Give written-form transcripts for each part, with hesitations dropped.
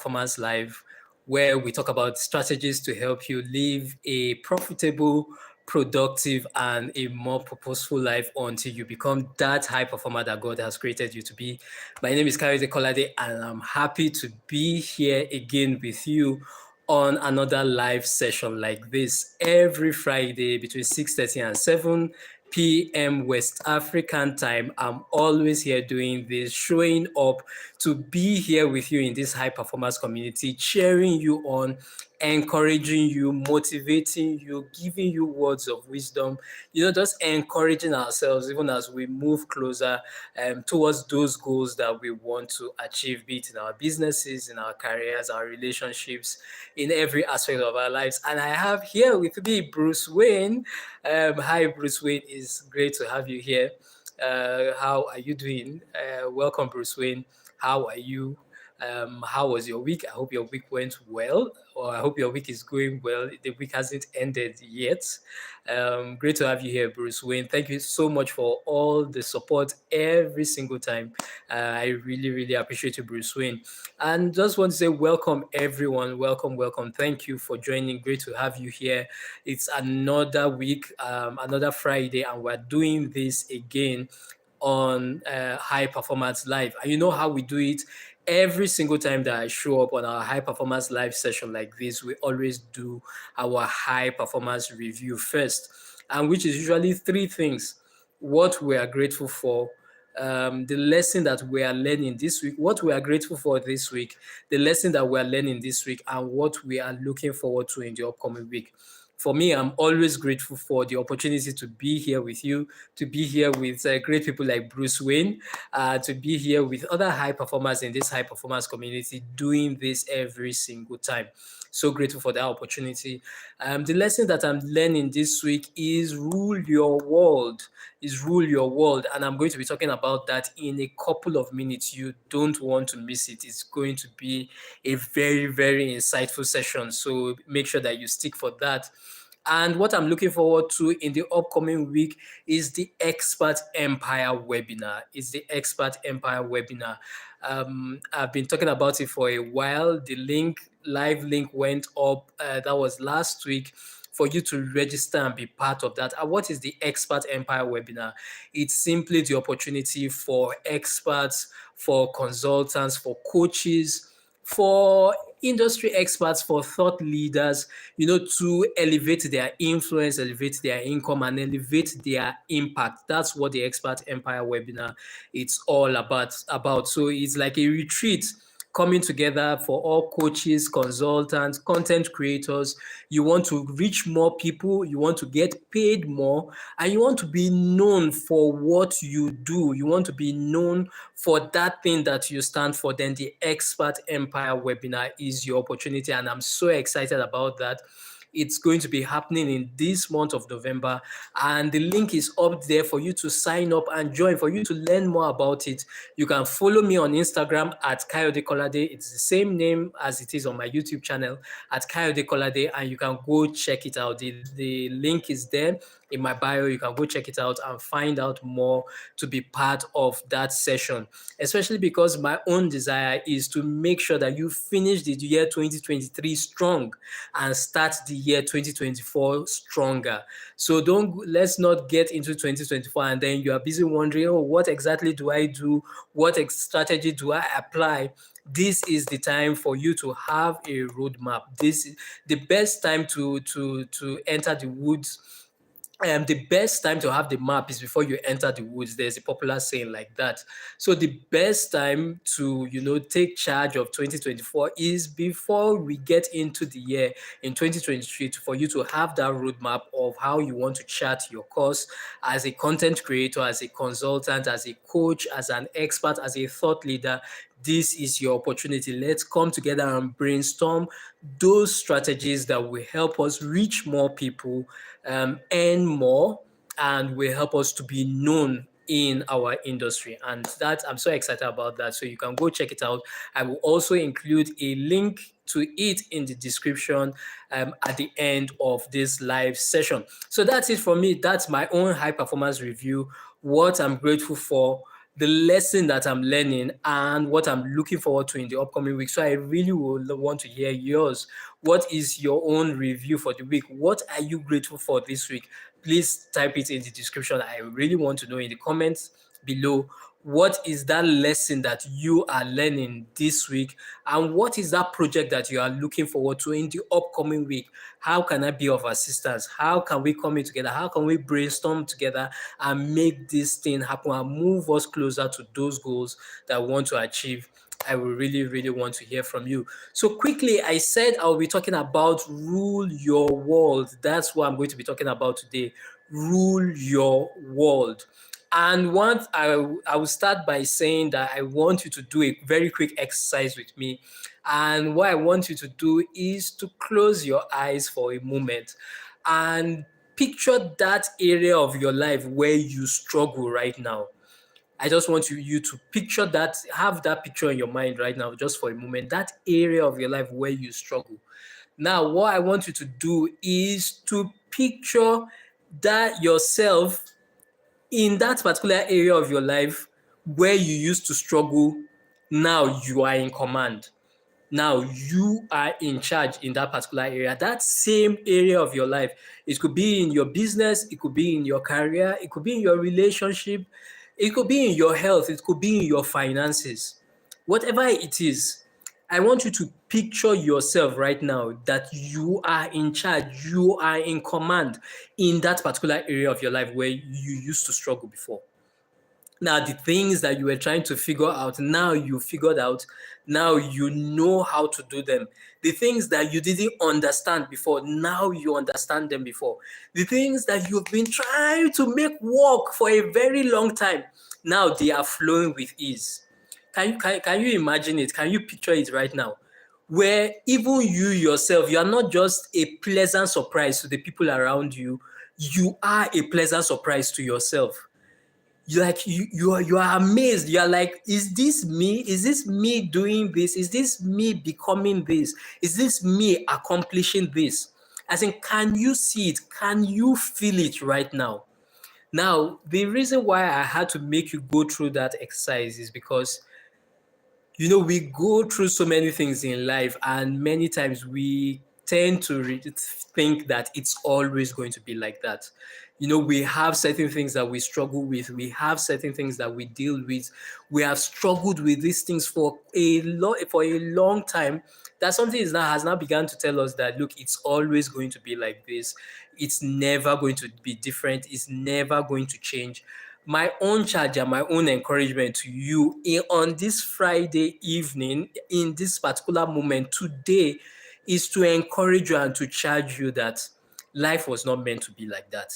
Performance Live, where we talk about strategies to help you live a profitable, productive, and a more purposeful life until you become that high performer that God has created you to be. My name is Kayode Kolade, and I'm happy to be here again with you on another live session like this every Friday between 6:30 and 7 p.m. West African time. I'm always here doing this, showing up to be here with you in this high performance community, cheering you on, encouraging you, motivating you, giving you words of wisdom, just encouraging ourselves even as we move closer towards those goals that we want to achieve, be it in our businesses, in our careers, our relationships, in every aspect of our lives. And I have here with me Bruce Wayne. Hi, Bruce Wayne. It's great to have you here. How are you doing? Welcome, Bruce Wayne. How are you? How was your week? I hope your week went well, or I hope your week is going well. The week hasn't ended yet. Great to have you here, Bruce Wayne. Thank you so much for all the support every single time. I really, really appreciate you, Bruce Wayne. And just want to say welcome, everyone. Welcome, welcome. Thank you for joining. Great to have you here. It's another week, another Friday, and we're doing this again on High Performance Live. And you know how we do it. Every single time that I show up on our High Performance Live session like this, we always do our High Performance Review first, and which is usually three things: what we are grateful for, the lesson that we are learning this week, what we are grateful for this week, the lesson that we are learning this week, and what we are looking forward to in the upcoming week. For me, I'm always grateful for the opportunity to be here with you, to be here with great people like Bruce Wayne, to be here with other high performers in this high performance community, doing this every single time. So grateful for that opportunity. The lesson that I'm learning this week is rule your world. Is rule your world, and I'm going to be talking about that in a couple of minutes. You don't want to miss it. It's going to be a very, very insightful session. So make sure that you stick for that. And what I'm looking forward to in the upcoming week is the Expert Empire webinar. It's the Expert Empire webinar. I've been talking about it for a while. The live link went up. That was last week for you to register and be part of that. And what is the Expert Empire webinar? It's simply the opportunity for experts, for consultants, for coaches, for industry experts, for thought leaders, to elevate their influence, elevate their income, and elevate their impact. That's what the Expert Empire webinar it's all about. So it's like a retreat coming together for all coaches, consultants, content creators. You want to reach more people, you want to get paid more, and you want to be known for what you do. You want to be known for that thing that you stand for. Then the Expert Empire webinar is your opportunity, and I'm so excited about that. It's going to be happening in this month of November, and the link is up there for you to sign up and join, for you to learn more about it. You can follow me on Instagram at Kayode Kolade. It's the same name as it is on my YouTube channel at Kayode Kolade, and you can go check it out. The link is there in my bio. You can go check it out and find out more to be part of that session, especially because my own desire is to make sure that you finish the year 2023 strong and start the year 2024 stronger. So let's not get into 2024 and then you are busy wondering, oh, what exactly do I do? What strategy do I apply? This is the time for you to have a roadmap. This is the best time to enter the woods. The best time to have the map is before you enter the woods. There's a popular saying like that. So the best time to, take charge of 2024 is before we get into the year in 2023, for you to have that roadmap of how you want to chart your course as a content creator, as a consultant, as a coach, as an expert, as a thought leader. This is your opportunity. Let's come together and brainstorm those strategies that will help us reach more people, earn more, and will help us to be known in our industry. And that I'm so excited about that. So you can go check it out. I will also include a link to it in the description at the end of this live session. So that's it for me. That's my own high performance review, what I'm grateful for, the lesson that I'm learning and what I'm looking forward to in the upcoming week. So I really would want to hear yours. What is your own review for the week? What are you grateful for this week? Please type it in the description. I really want to know in the comments below. What is that lesson that you are learning this week? And what is that project that you are looking forward to in the upcoming week? How can I be of assistance? How can we come in together? How can we brainstorm together and make this thing happen and move us closer to those goals that we want to achieve? I will really, really want to hear from you. So quickly, I said I'll be talking about rule your world. That's what I'm going to be talking about today. Rule your world. And once I will start by saying that I want you to do a very quick exercise with me. And what I want you to do is to close your eyes for a moment and picture that area of your life where you struggle right now. I just want you to picture that, have that picture in your mind right now, just for a moment, that area of your life where you struggle. Now, what I want you to do is to picture that yourself in that particular area of your life where you used to struggle. Now you are in command. Now you are in charge in that particular area, that same area of your life. It could be in your business, it could be in your career, it could be in your relationship, it could be in your health, it could be in your finances. Whatever it is, I want you to picture yourself right now that you are in charge, you are in command in that particular area of your life where you used to struggle before. Now, the things that you were trying to figure out, now you figured out, now you know how to do them. The things that you didn't understand before, now you understand them before. The things that you've been trying to make work for a very long time, now they are flowing with ease. Can you imagine it? Can you picture it right now? Where even you yourself, you are not just a pleasant surprise to the people around you, you are a pleasant surprise to yourself. You are amazed. You are like, is this me? Is this me doing this? Is this me becoming this? Is this me accomplishing this? As in, can you see it? Can you feel it right now? Now, the reason why I had to make you go through that exercise is because we go through so many things in life, and many times we tend to think that it's always going to be like that. We have certain things that we struggle with. We have certain things that we deal with. We have struggled with these things for a long time. That something is now has now begun to tell us that, look, it's always going to be like this. It's never going to be different. It's never going to change. My own charge and my own encouragement to you on this Friday evening, in this particular moment today, is to encourage you and to charge you that life was not meant to be like that.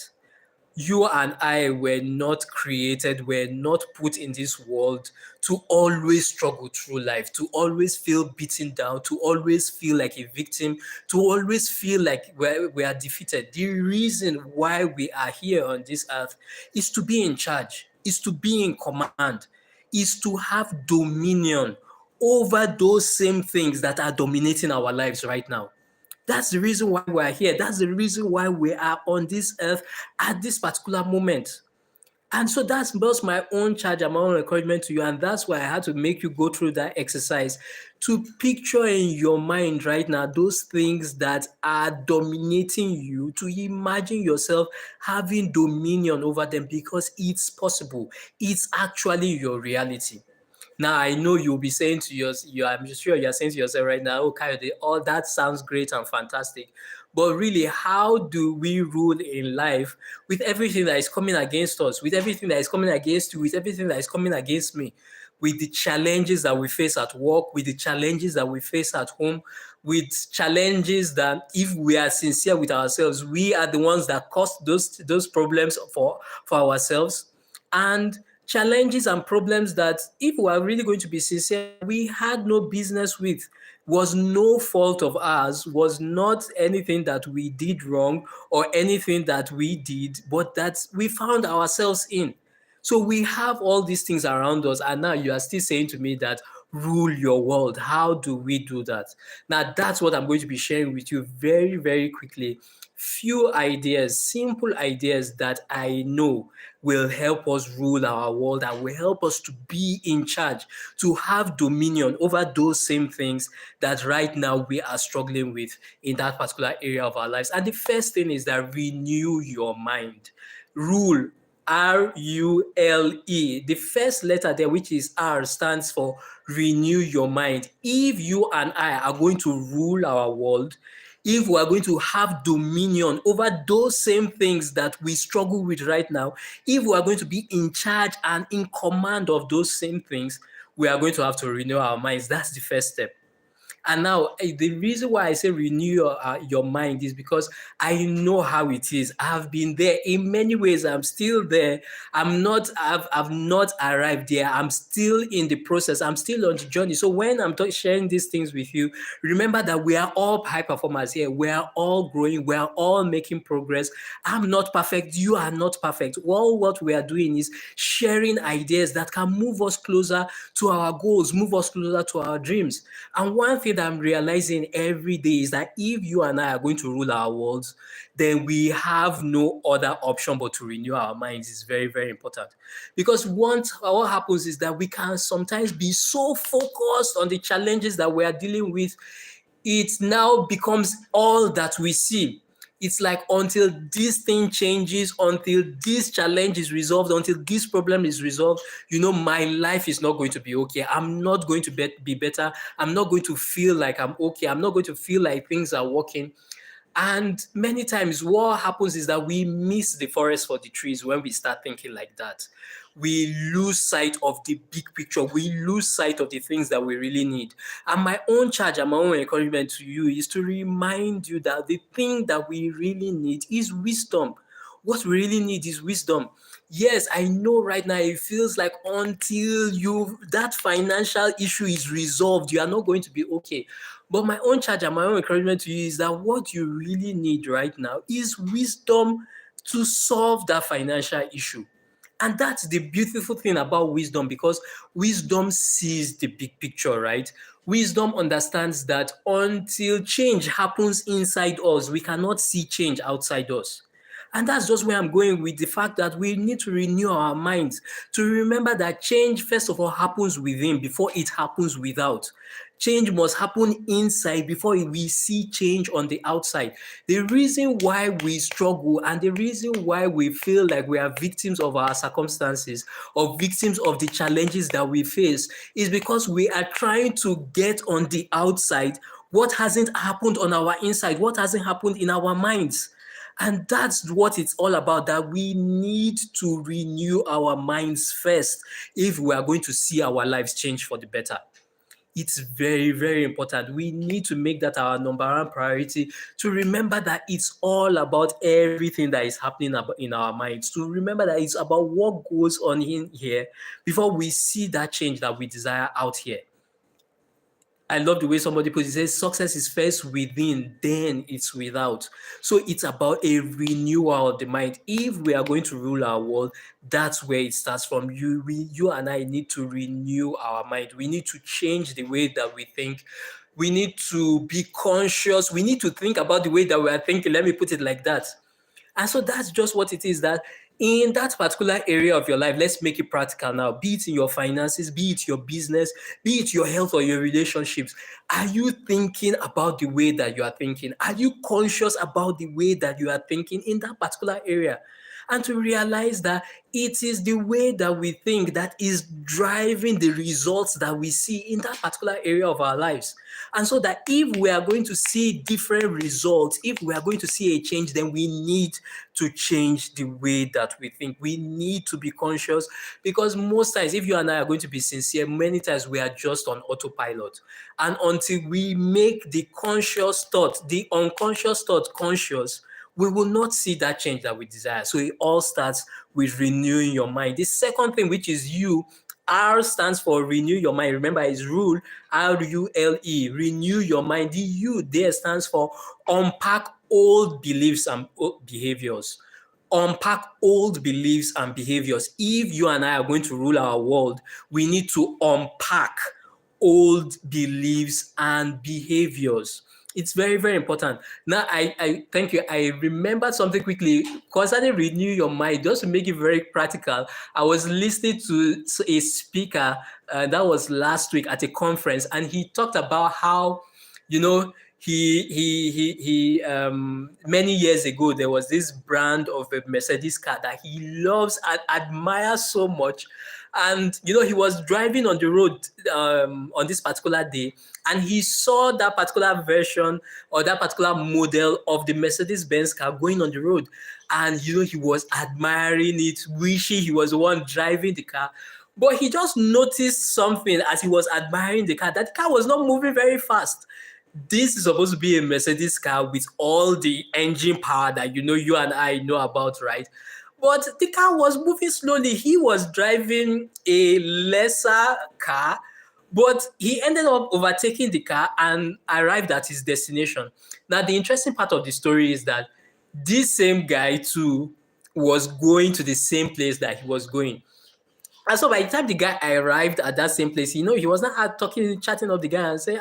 You and I were not created, were not put in this world to always struggle through life, to always feel beaten down, to always feel like a victim, to always feel like we are defeated. The reason why we are here on this earth is to be in charge, is to be in command, is to have dominion over those same things that are dominating our lives right now. That's the reason why we're here. That's the reason why we are on this earth at this particular moment. And so that's both my own charge and my own encouragement to you. And that's why I had to make you go through that exercise to picture in your mind right now those things that are dominating you, to imagine yourself having dominion over them, because it's possible. It's actually your reality. Now I know you'll be saying to I'm sure you're saying to yourself right now, oh, Kayode, all that sounds great and fantastic. But really, how do we rule in life with everything that is coming against us, with everything that is coming against you, with everything that is coming against me, with the challenges that we face at work, with the challenges that we face at home, with challenges that, if we are sincere with ourselves, we are the ones that caused those problems for ourselves, and challenges and problems that, if we are really going to be sincere, we had no business with, was no fault of ours, was not anything that we did wrong or anything that we did, but that we found ourselves in. So we have all these things around us, and now you are still saying to me that rule your world. How do we do that? Now, that's what I'm going to be sharing with you very, very quickly. Few ideas, simple ideas that I know will help us rule our world and will help us to be in charge, to have dominion over those same things that right now we are struggling with in that particular area of our lives. And the first thing is that renew your mind. Rule, R-U-L-E. The first letter there, which is R, stands for renew your mind. If you and I are going to rule our world, if we are going to have dominion over those same things that we struggle with right now, if we are going to be in charge and in command of those same things, we are going to have to renew our minds. That's the first step. And now, the reason why I say renew your mind is because I know how it is. I've been there in many ways. I'm still there. I've not arrived there. I'm still in the process. I'm still on the journey. So when I'm sharing these things with you, remember that we are all high performers here. We are all growing. We are all making progress. I'm not perfect. You are not perfect. All what we are doing is sharing ideas that can move us closer to our goals, move us closer to our dreams. And one thing that I'm realizing every day is that if you and I are going to rule our worlds, then we have no other option but to renew our minds. Is very, very important. Because what happens is that we can sometimes be so focused on the challenges that we are dealing with, it now becomes all that we see. It's like until this thing changes, until this challenge is resolved, until this problem is resolved, my life is not going to be okay. I'm not going to be better. I'm not going to feel like I'm okay. I'm not going to feel like things are working. And many times what happens is that we miss the forest for the trees when we start thinking like that. We lose sight of the big picture. We lose sight of the things that we really need. And my own charge and my own encouragement to you is to remind you that the thing that we really need is wisdom. What we really need is wisdom. Yes, I know right now it feels like until that financial issue is resolved, you are not going to be okay. But my own charge and my own encouragement to you is that what you really need right now is wisdom to solve that financial issue. And that's the beautiful thing about wisdom, because wisdom sees the big picture, right? Wisdom understands that until change happens inside us, we cannot see change outside us. And that's just where I'm going with the fact that we need to renew our minds to remember that change, first of all, happens within before it happens without. Change must happen inside before we see change on the outside. The reason why we struggle and the reason why we feel like we are victims of our circumstances or victims of the challenges that we face is because we are trying to get on the outside what hasn't happened on our inside, what hasn't happened in our minds. And that's what it's all about, that we need to renew our minds first if we are going to see our lives change for the better. It's very, very important. We need to make that our number one priority, to remember that it's all about everything that is happening in our minds, to remember that it's about what goes on in here before we see that change that we desire out here. I love the way somebody puts it. Says success is first within, then it's without. So it's about a renewal of the mind. If we are going to rule our world, that's where it starts from. You and I need to renew our mind. We need to change the way that we think. We need to be conscious. We need to think about the way that we are thinking. Let me put it like that. And so that's just what it is, that in that particular area of your life, let's make it practical now, be it in your finances, be it your business, be it your health or your relationships. Are you thinking about the way that you are thinking? Are you conscious about the way that you are thinking in that particular area? And to realize that it is the way that we think that is driving the results that we see in that particular area of our lives. And so that if we are going to see different results, if we are going to see a change, then we need to change the way that we think. We need to be conscious, because most times, if you and I are going to be sincere, many times we are just on autopilot. And until we make the conscious thought, the unconscious thought conscious, we will not see that change that we desire. So it all starts with renewing your mind. The second thing, which is you, R stands for renew your mind. Remember, it's rule, R-U-L-E, renew your mind. The U there stands for unpack old beliefs and behaviors. Unpack old beliefs and behaviors. If you and I are going to rule our world, we need to unpack old beliefs and behaviors. It's very, very important. Now, I thank you. I remembered something quickly concerning renew your mind, just to make it very practical. I was listening to a speaker that was last week at a conference, and he talked about how, you know, many years ago there was this brand of a Mercedes car that he loves and admires so much. And he was driving on the road on this particular day, and he saw that particular version or that particular model of the Mercedes-Benz car going on the road. And he was admiring it, wishing he was the one driving the car. But he just noticed something as he was admiring the car, that the car was not moving very fast. This is supposed to be a Mercedes car with all the engine power that you and I know about, right? But the car was moving slowly. He was driving a lesser car, but he ended up overtaking the car and arrived at his destination. Now, the interesting part of the story is that this same guy too was going to the same place that he was going. And so by the time the guy arrived at that same place, he was not talking, chatting up the guy and saying,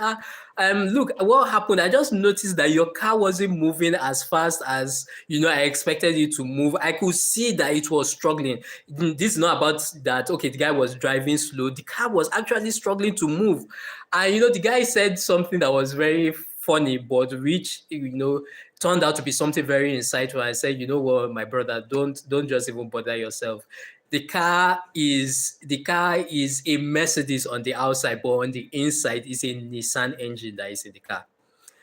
look, what happened? I just noticed that your car wasn't moving as fast as, I expected it to move. I could see that it was struggling. This is not about that, okay, the guy was driving slow. The car was actually struggling to move. And, the guy said something that was very funny, but which, turned out to be something very insightful. I said, you know what, my brother, don't just even bother yourself. The car is a Mercedes on the outside, but on the inside is a Nissan engine that is in the car.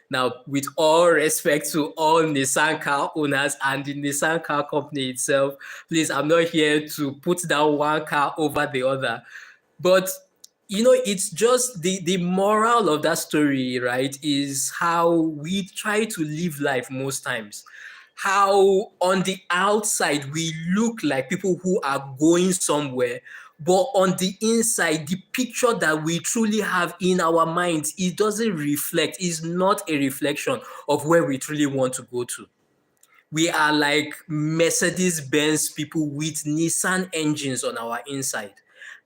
Now, with all respect to all Nissan car owners and the Nissan car company itself, please, I'm not here to put down one car over the other. But it's just the moral of that story, right, is how we try to live life most times. How on the outside we look like people who are going somewhere, but on the inside, the picture that we truly have in our minds, it doesn't reflect, is not a reflection of where we truly want to go to. We are like Mercedes-Benz people with Nissan engines on our inside.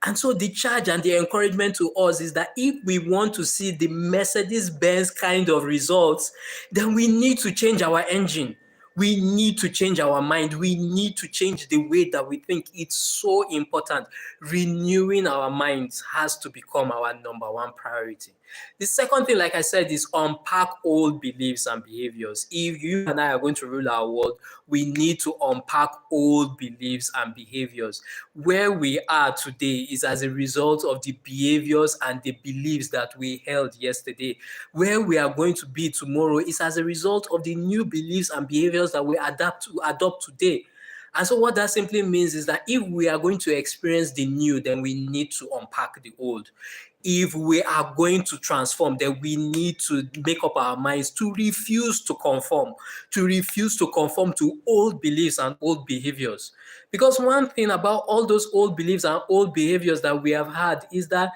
And so the charge and the encouragement to us is that if we want to see the Mercedes-Benz kind of results, then we need to change our engine. We need to change our mind. We need to change the way that we think. It's so important. Renewing our minds has to become our number one priority. The second thing, like I said, is unpack old beliefs and behaviors. If you and I are going to rule our world, we need to unpack old beliefs and behaviors. Where we are today is as a result of the behaviors and the beliefs that we held yesterday. Where we are going to be tomorrow is as a result of the new beliefs and behaviors that we adopt today. And so what that simply means is that if we are going to experience the new, then we need to unpack the old. If we are going to transform, then we need to make up our minds to refuse to conform to old beliefs and old behaviors. Because one thing about all those old beliefs and old behaviors that we have had is that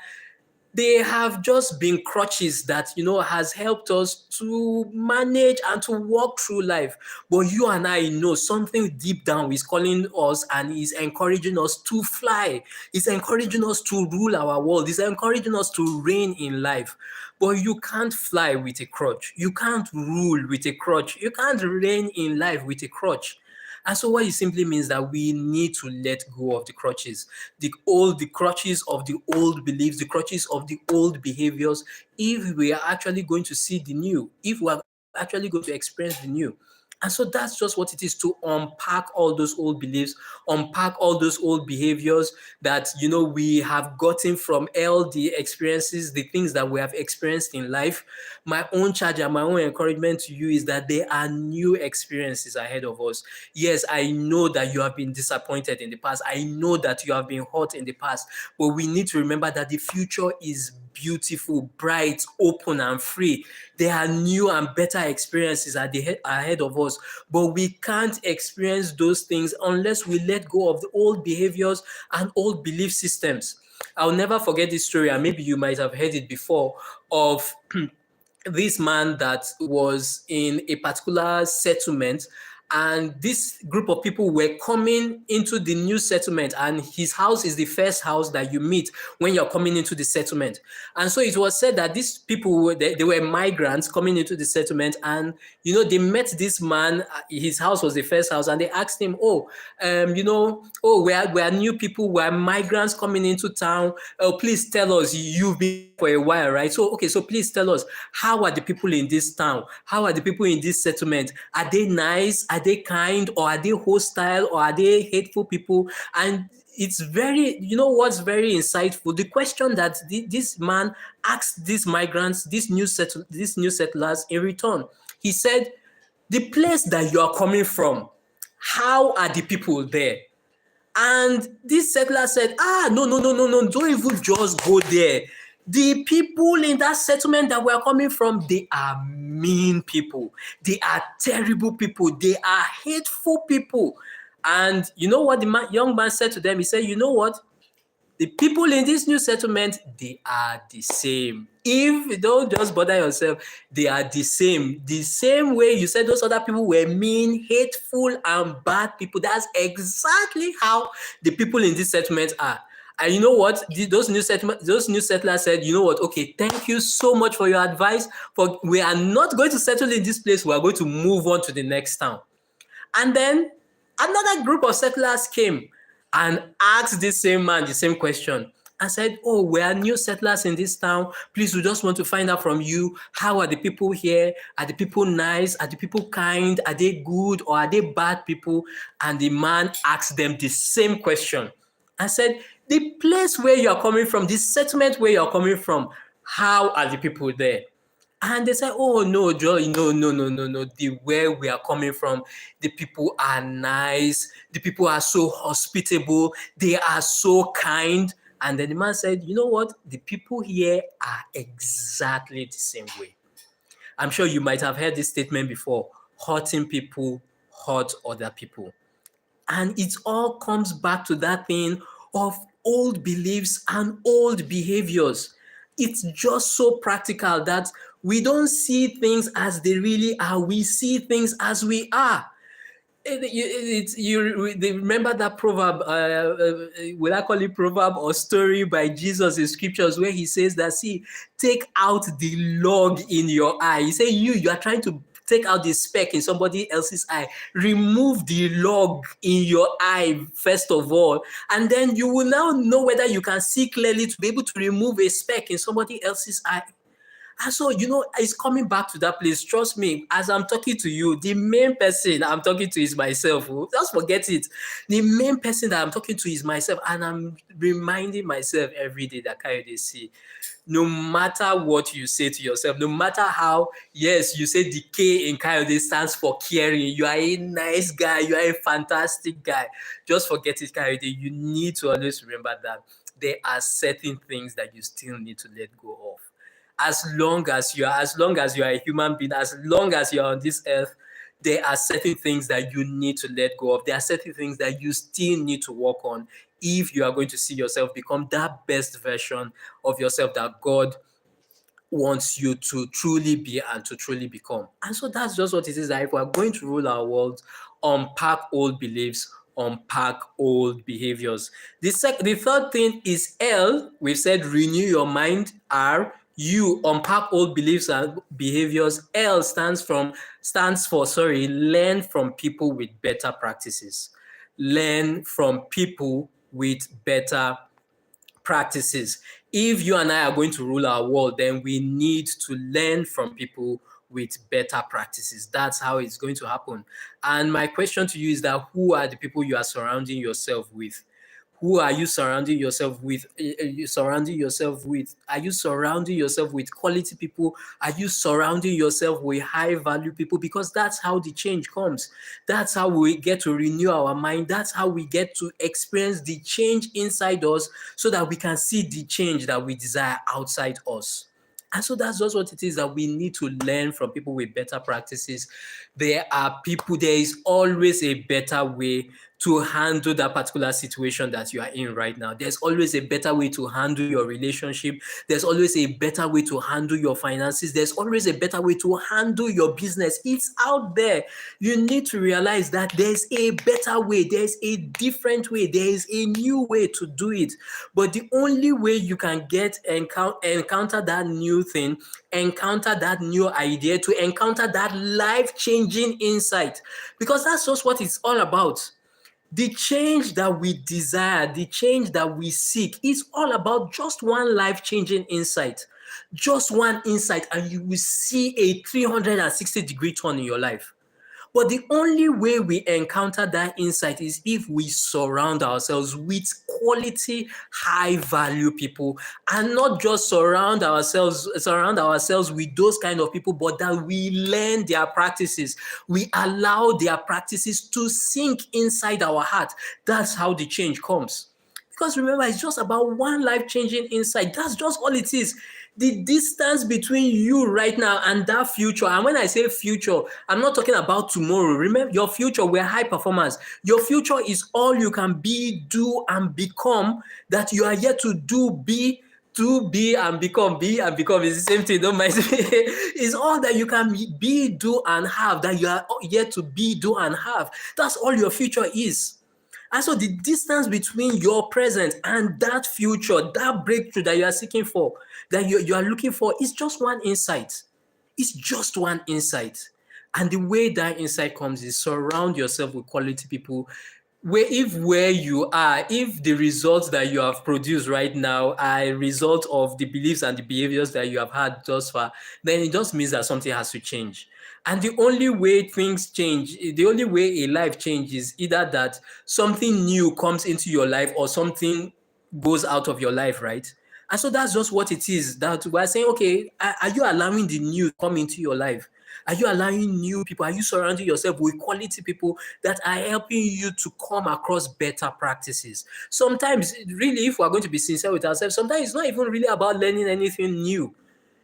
they have just been crutches that has helped us to manage and to walk through life. But you and I know something deep down is calling us and is encouraging us to fly. It's encouraging us to rule our world. It's encouraging us to reign in life. But you can't fly with a crutch. You can't rule with a crutch. You can't reign in life with a crutch. And so what it simply means that we need to let go of the crutches, the crutches of the old beliefs, the crutches of the old behaviors, if we are actually going to see the new, if we are actually going to experience the new. And so that's just what it is, to unpack all those old beliefs, unpack all those old behaviors that we have gotten from all the experiences, the things that we have experienced in life. My own charge and my own encouragement to you is that there are new experiences ahead of us. Yes, I know that you have been disappointed in the past. I know that you have been hurt in the past, but we need to remember that the future is beautiful, bright, open, and free. There are new and better experiences ahead of us, but we can't experience those things unless we let go of the old behaviors and old belief systems. I'll never forget this story, and maybe you might have heard it before, of this man that was in a particular settlement, and this group of people were coming into the new settlement, and his house is the first house that you meet when you're coming into the settlement. And so it was said that these people they were migrants coming into the settlement, and they met this man. His house was the first house, and they asked him, we're new people, we're migrants coming into town. Oh, please tell us, you've been for a while, right? So okay, so please tell us, how are the people in this town? How are the people in this settlement? Are they nice? Are they kind? Or are they hostile? Or are they hateful people? And it's very, what's very insightful? The question that this man asked these migrants, these new settlers in return. He said, the place that you are coming from, how are the people there? And this settler said, no, don't even just go there. The people in that settlement that we're coming from, they are mean people. They are terrible people. They are hateful people. And you know what the young man said to them? He said, you know what? The people in this new settlement, they are the same. If you don't just bother yourself, they are the same. The same way you said those other people were mean, hateful, and bad people. That's exactly how the people in this settlement are. And you know what? Those new settlers said, you know what? Okay, thank you so much for your advice. For we are not going to settle in this place. We are going to move on to the next town. And then another group of settlers came and asked this same man the same question and said, oh, we are new settlers in this town. Please, we just want to find out from you, how are the people here? Are the people nice? Are the people kind? Are they good or are they bad people? And the man asked them the same question and said, the place where you are coming from, the settlement where you are coming from, how are the people there? And they said, oh, no, Joy, no. Where we are coming from, the people are nice. The people are so hospitable. They are so kind. And then the man said, you know what? The people here are exactly the same way. I'm sure you might have heard this statement before. Hurting people hurt other people. And it all comes back to that thing of old beliefs and old behaviors. It's just so practical that we don't see things as they really are. We see things as we are. You remember that proverb, will I call it proverb or story by Jesus in scriptures, where he says that, see, take out the log in your eye. He say you are trying to take out the speck in somebody else's eye. Remove the log in your eye first of all, and then you will now know whether you can see clearly to be able to remove a speck in somebody else's eye. And so, it's coming back to that place. Trust me, as I'm talking to you, the main person I'm talking to is myself. Just forget it. The main person that I'm talking to is myself. And I'm reminding myself every day that Kayode, see, no matter what you say to yourself, no matter how, yes, you say the K in Kayode stands for caring. You are a nice guy. You are a fantastic guy. Just forget it, Kayode. You need to always remember that there are certain things that you still need to let go of. As long as you are a human being, as long as you are on this earth, there are certain things that you need to let go of. There are certain things that you still need to work on if you are going to see yourself become that best version of yourself that God wants you to truly be and to truly become. And so that's just what it is, that if we're going to rule our world, unpack old beliefs, unpack old behaviors. The third thing is L. We've said renew your mind. R. U. Unpack old beliefs and behaviors. L stands for learn from people with better practices. Learn from people with better practices. If you and I are going to rule our world, then we need to learn from people with better practices. That's how it's going to happen. And my question to you is that, who are the people you are surrounding yourself with? Who are you surrounding yourself with? Are you surrounding yourself with quality people? Are you surrounding yourself with high value people? Because that's how the change comes. That's how we get to renew our mind. That's how we get to experience the change inside us, so that we can see the change that we desire outside us. And so that's just what it is, that we need to learn from people with better practices. There is always a better way to handle that particular situation that you are in right now. There's always a better way to handle your relationship. There's always a better way to handle your finances. There's always a better way to handle your business. It's out there. You need to realize that there's a better way. There's a different way. There is a new way to do it. But the only way you can encounter that new thing, encounter that new idea, to encounter that life-changing insight, because that's just what it's all about. The change that we desire, the change that we seek is all about just one life-changing insight. Just one insight, and you will see a 360-degree turn in your life. But the only way we encounter that insight is if we surround ourselves with quality, high value people, and not just surround ourselves with those kind of people, but that we learn their practices. We allow their practices to sink inside our heart. That's how the change comes. Because remember, it's just about one life-changing insight. That's just all it is. The distance between you right now and that future, and when I say future, I'm not talking about tomorrow. Remember, your future, we're high performers. Your future is all you can be, do, and become that you are yet to do, be and become. Be and become is the same thing, don't mind me. It's all that you can be, do, and have that you are yet to be, do, and have. That's all your future is. And so the distance between your present and that future, that breakthrough that you are seeking for, that you are looking for, is just one insight. It's just one insight. And the way that insight comes is surround yourself with quality people. Where you are, if the results that you have produced right now are a result of the beliefs and the behaviors that you have had thus far, then it just means that something has to change. And the only way things change, the only way a life changes, either that something new comes into your life or something goes out of your life, right? And so that's just what it is. That we're saying, okay, are you allowing the new to come into your life? Are you allowing new people? Are you surrounding yourself with quality people that are helping you to come across better practices? Sometimes, really, if we're going to be sincere with ourselves, sometimes it's not even really about learning anything new.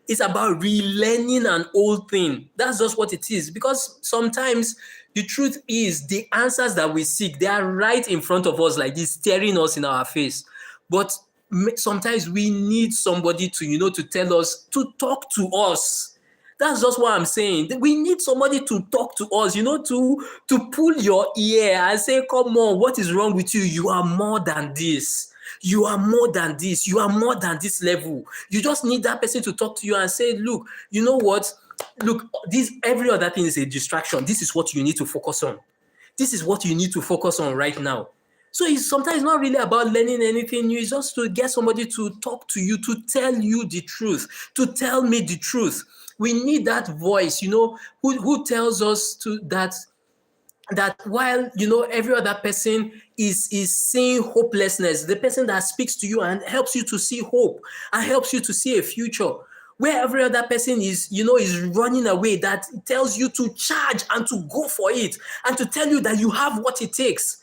It's about relearning an old thing. That's just what it is. Because sometimes the truth is the answers that we seek, they are right in front of us, like this, staring us in our face. But sometimes we need somebody to, to tell us, to talk to us. That's just what I'm saying. We need somebody to talk to us, to pull your ear and say, come on, what is wrong with you? You are more than this. You are more than this. You are more than this level. You just need that person to talk to you and say, look, you know what? Look, every other thing is a distraction. This is what you need to focus on. This is what you need to focus on right now. So it's sometimes not really about learning anything new. It's just to get somebody to talk to you, to tell you the truth, to tell me the truth. We need that voice, who tells us that while every other person is seeing hopelessness, the person that speaks to you and helps you to see hope and helps you to see a future, where every other person is running away, that tells you to charge and to go for it and to tell you that you have what it takes.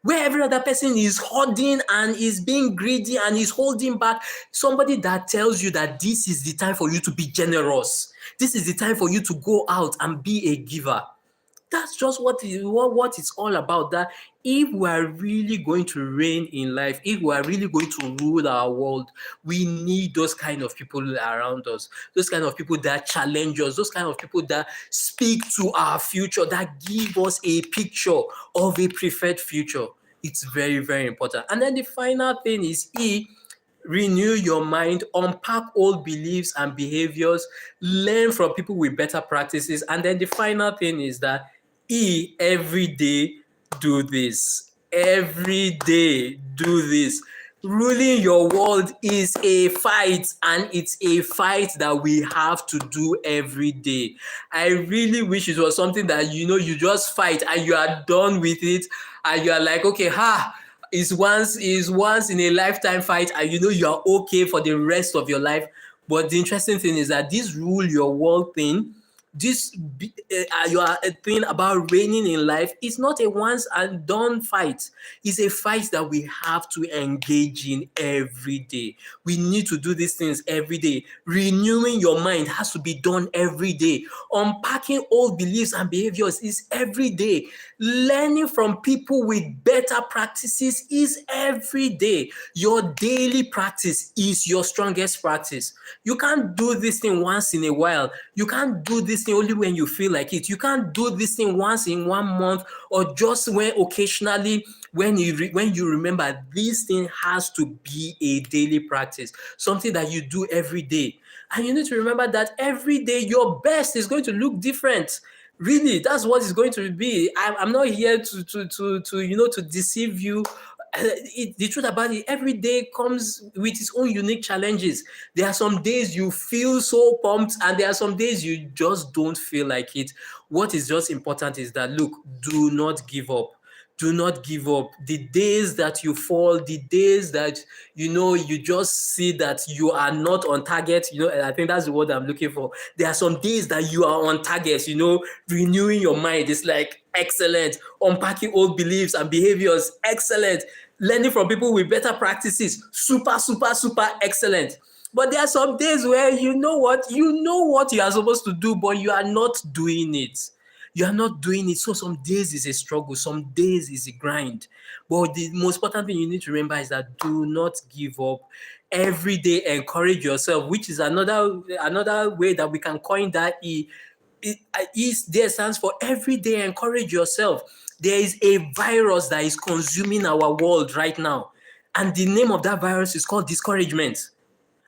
Where every other person is hoarding and is being greedy and is holding back, somebody that tells you that this is the time for you to be generous. This is the time for you to go out and be a giver. That's just what it's all about. That if we are really going to reign in life, if we are really going to rule our world, we need those kind of people around us, those kind of people that challenge us, those kind of people that speak to our future, that give us a picture of a preferred future. It's very, very important. And then the final thing is renew your mind, unpack old beliefs and behaviors, learn from people with better practices. And then the final thing is that every day do this. Every day do this. Ruling your world is a fight, and it's a fight that we have to do every day. I really wish it was something that you just fight and you are done with it, and you are like, okay, is once in a lifetime fight, and you are okay for the rest of your life. But the interesting thing is that this rule your world thing, you are thing about reigning in life is not a once and done fight. It's a fight that we have to engage in every day. We need to do these things every day. Renewing your mind has to be done every day. Unpacking old beliefs and behaviors is every day. Learning from people with better practices is every day. Your daily practice is your strongest practice. You can't do this thing once in a while. You can't do this thing only when you feel like it. You can't do this thing once in 1 month or just when occasionally when you remember. This thing has to be a daily practice, something that you do every day. And you need to remember that every day your best is going to look different. Really, that's what it's going to be. I'm not here to deceive you. The truth about it, every day comes with its own unique challenges. There are some days you feel so pumped, and there are some days you just don't feel like it. What is just important is that, look, do not give up. Do not give up. The days that you fall, the days that you just see that you are not on target, and I think that's the word I'm looking for. There are some days that you are on target, renewing your mind is like excellent. Unpacking old beliefs and behaviors, excellent. Learning from people with better practices, super, super, super excellent. But there are some days where you know what you are supposed to do, but you are not doing it. You are not doing it. So some days is a struggle, some days is a grind. But the most important thing you need to remember is that do not give up. Every day encourage yourself, which is another way that we can coin that is there stands for every day encourage yourself. There is a virus that is consuming our world right now, and the name of that virus is called discouragement.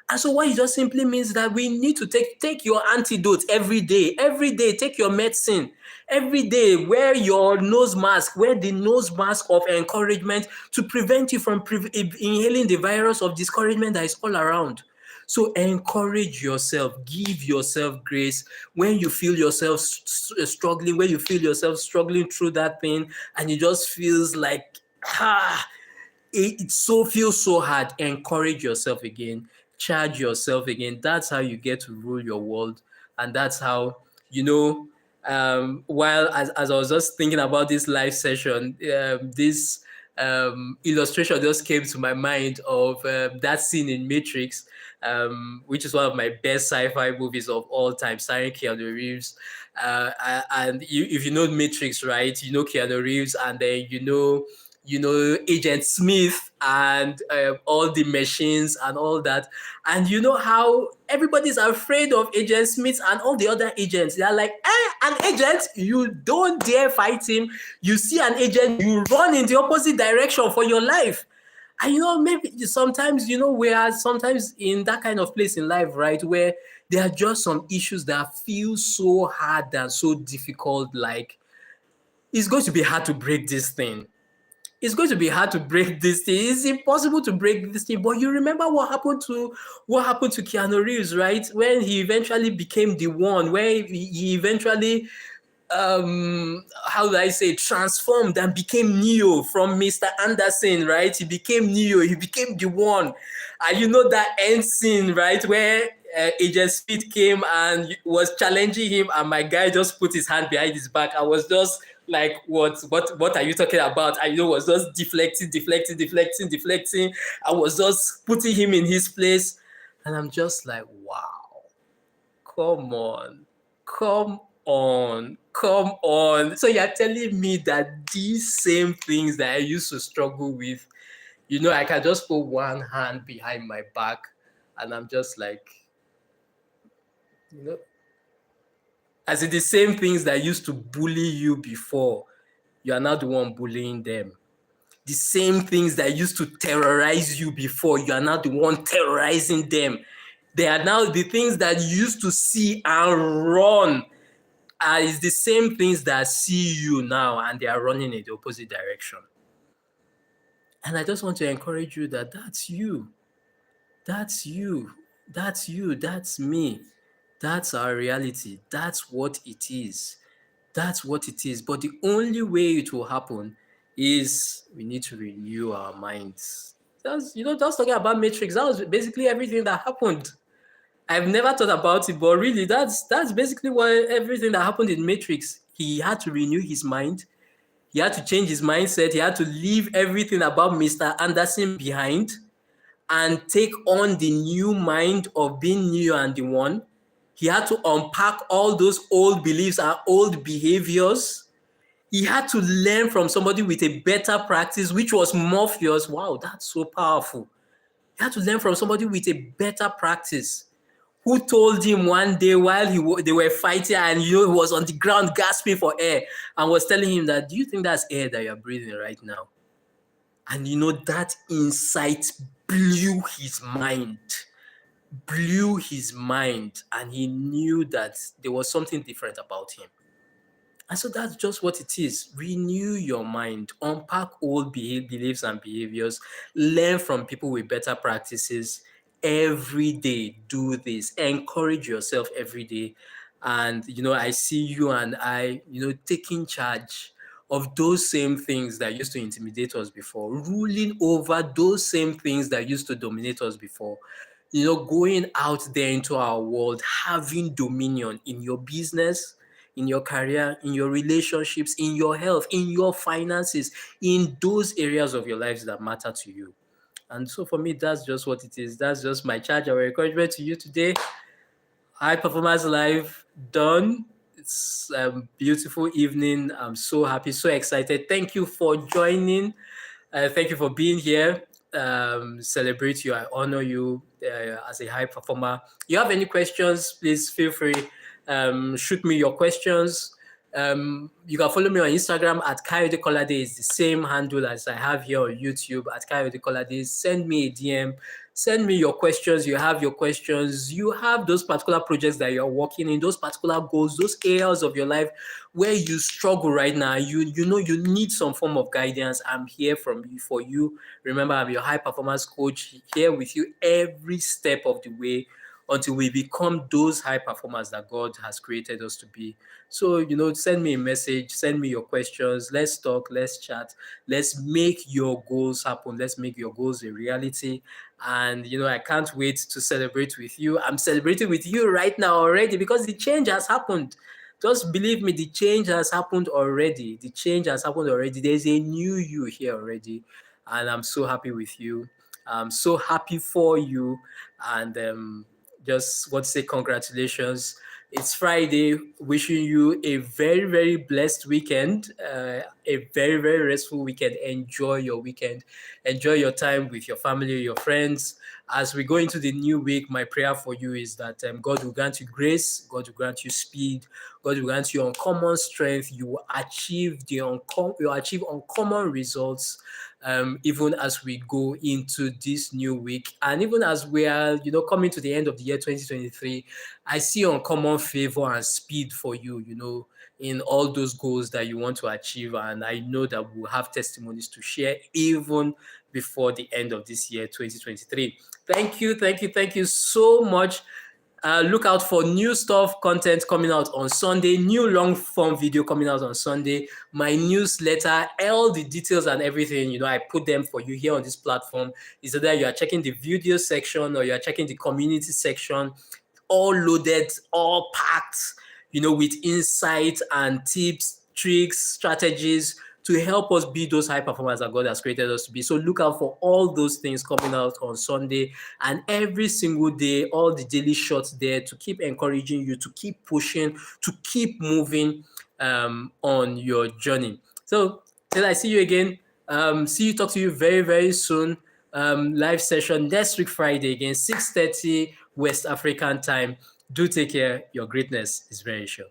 And so what it just simply means that we need to take your antidote every day. Every day, take your medicine. Every day, wear your nose mask. Wear the nose mask of encouragement to prevent you from inhaling the virus of discouragement that is all around. So encourage yourself. Give yourself grace when you feel yourself struggling. When you feel yourself struggling through that thing, and it just feels like it so feels so hard. Encourage yourself again, charge yourself again. That's how you get to rule your world. And that's how, while as I was just thinking about this live session, this illustration just came to my mind of that scene in Matrix, which is one of my best sci-fi movies of all time, starring Keanu Reeves. And if you know Matrix, right, you know Keanu Reeves, and then Agent Smith and all the machines and all that. And you know how everybody's afraid of Agent Smith and all the other agents. They're like, an agent? You don't dare fight him. You see an agent, you run in the opposite direction for your life. And maybe sometimes, we are sometimes in that kind of place in life, right, where there are just some issues that feel so hard and so difficult. Like, it's going to be hard to break this thing. It's going to be hard to break this thing. It's impossible to break this thing. But you remember what happened to Keanu Reeves, right? When he eventually became the one, where he eventually how do I say, transformed and became Neo from Mr. Anderson, right? He became Neo, he became the one. And you know that end scene, right, where Agent Speed came and was challenging him, and my guy just put his hand behind his back. I was just like, what are you talking about? I was just deflecting. I was just putting him in his place. And I'm just like, wow, come on, come come on. So you're telling me that these same things that I used to struggle with, I can just put one hand behind my back, and I'm just like, you know, as in the same things that used to bully you before, you are now the one bullying them. The same things that used to terrorize you before, you are now the one terrorizing them. They are now the things that you used to see and run. It's the same things that see you now, and they are running in the opposite direction. And I just want to encourage you that that's you. That's you. That's you. That's me. That's our reality. That's what it is. That's what it is. But the only way it will happen is we need to renew our minds. Just talking about Matrix, that was basically everything that happened. I've never thought about it, but really, that's basically why everything that happened in Matrix. He had to renew his mind. He had to change his mindset. He had to leave everything about Mr. Anderson behind and take on the new mind of being Neo and the One. He had to unpack all those old beliefs and old behaviors. He had to learn from somebody with a better practice, which was Morpheus. Wow, that's so powerful. He had to learn from somebody with a better practice who told him one day while they were fighting, and he was on the ground gasping for air, and was telling him that, do you think that's air that you're breathing right now? And that insight blew his mind, and he knew that there was something different about him. And so that's just what it is. Renew your mind, unpack old beliefs and behaviors, learn from people with better practices. Every day, do this. Encourage yourself every day. And, I see you and I, taking charge of those same things that used to intimidate us before, ruling over those same things that used to dominate us before. Going out there into our world, having dominion in your business, in your career, in your relationships, in your health, in your finances, in those areas of your lives that matter to you. And so for me, that's just what it is. That's just my charge or encouragement to you today. High Performance Live done. It's a beautiful evening. I'm so happy, so excited. Thank you for joining. Thank you for being here. Celebrate you. I honor you as a high performer. You have any questions, please feel free. Shoot me your questions. You can follow me on Instagram at Kayode Kolade. It's the same handle as I have here on YouTube at Kayode Kolade. Send me a DM. Send me your questions. You have your questions. You have those particular projects that you're working in, those particular goals, those areas of your life where you struggle right now. You need some form of guidance. I'm here for you. Remember, I'm your high performance coach, here with you every step of the way until we become those high performers that God has created us to be. So, send me a message, send me your questions. Let's talk, let's chat, let's make your goals happen. Let's make your goals a reality. And, I can't wait to celebrate with you. I'm celebrating with you right now already because the change has happened. Just believe me, the change has happened already. The change has happened already. There's a new you here already. And I'm so happy with you. I'm so happy for you. And just want to say congratulations. It's Friday. Wishing you a very, very blessed weekend, a very, very restful weekend. Enjoy your weekend. Enjoy your time with your family, your friends. As we go into the new week, my prayer for you is that God will grant you grace, God will grant you speed, God will grant you uncommon strength. You will achieve uncommon results. Even as we go into this new week, and even as we are, coming to the end of the year 2023, I see uncommon favor and speed for you, in all those goals that you want to achieve. And I know that we'll have testimonies to share even before the end of this year, 2023. Thank you so much. Look out for new content coming out on Sunday, new long form video coming out on Sunday, my newsletter, all the details and everything, I put them for you here on this platform. Is either you are checking the video section or you are checking the community section, all loaded, all packed, with insights and tips, tricks, strategies to help us be those high performers that God has created us to be. So look out for all those things coming out on Sunday and every single day, all the daily shots there to keep encouraging you, to keep pushing, to keep moving on your journey. So till I see you again, talk to you very, very soon. Live session next week, Friday again, 6:30 West African time. Do take care. Your greatness is very sure.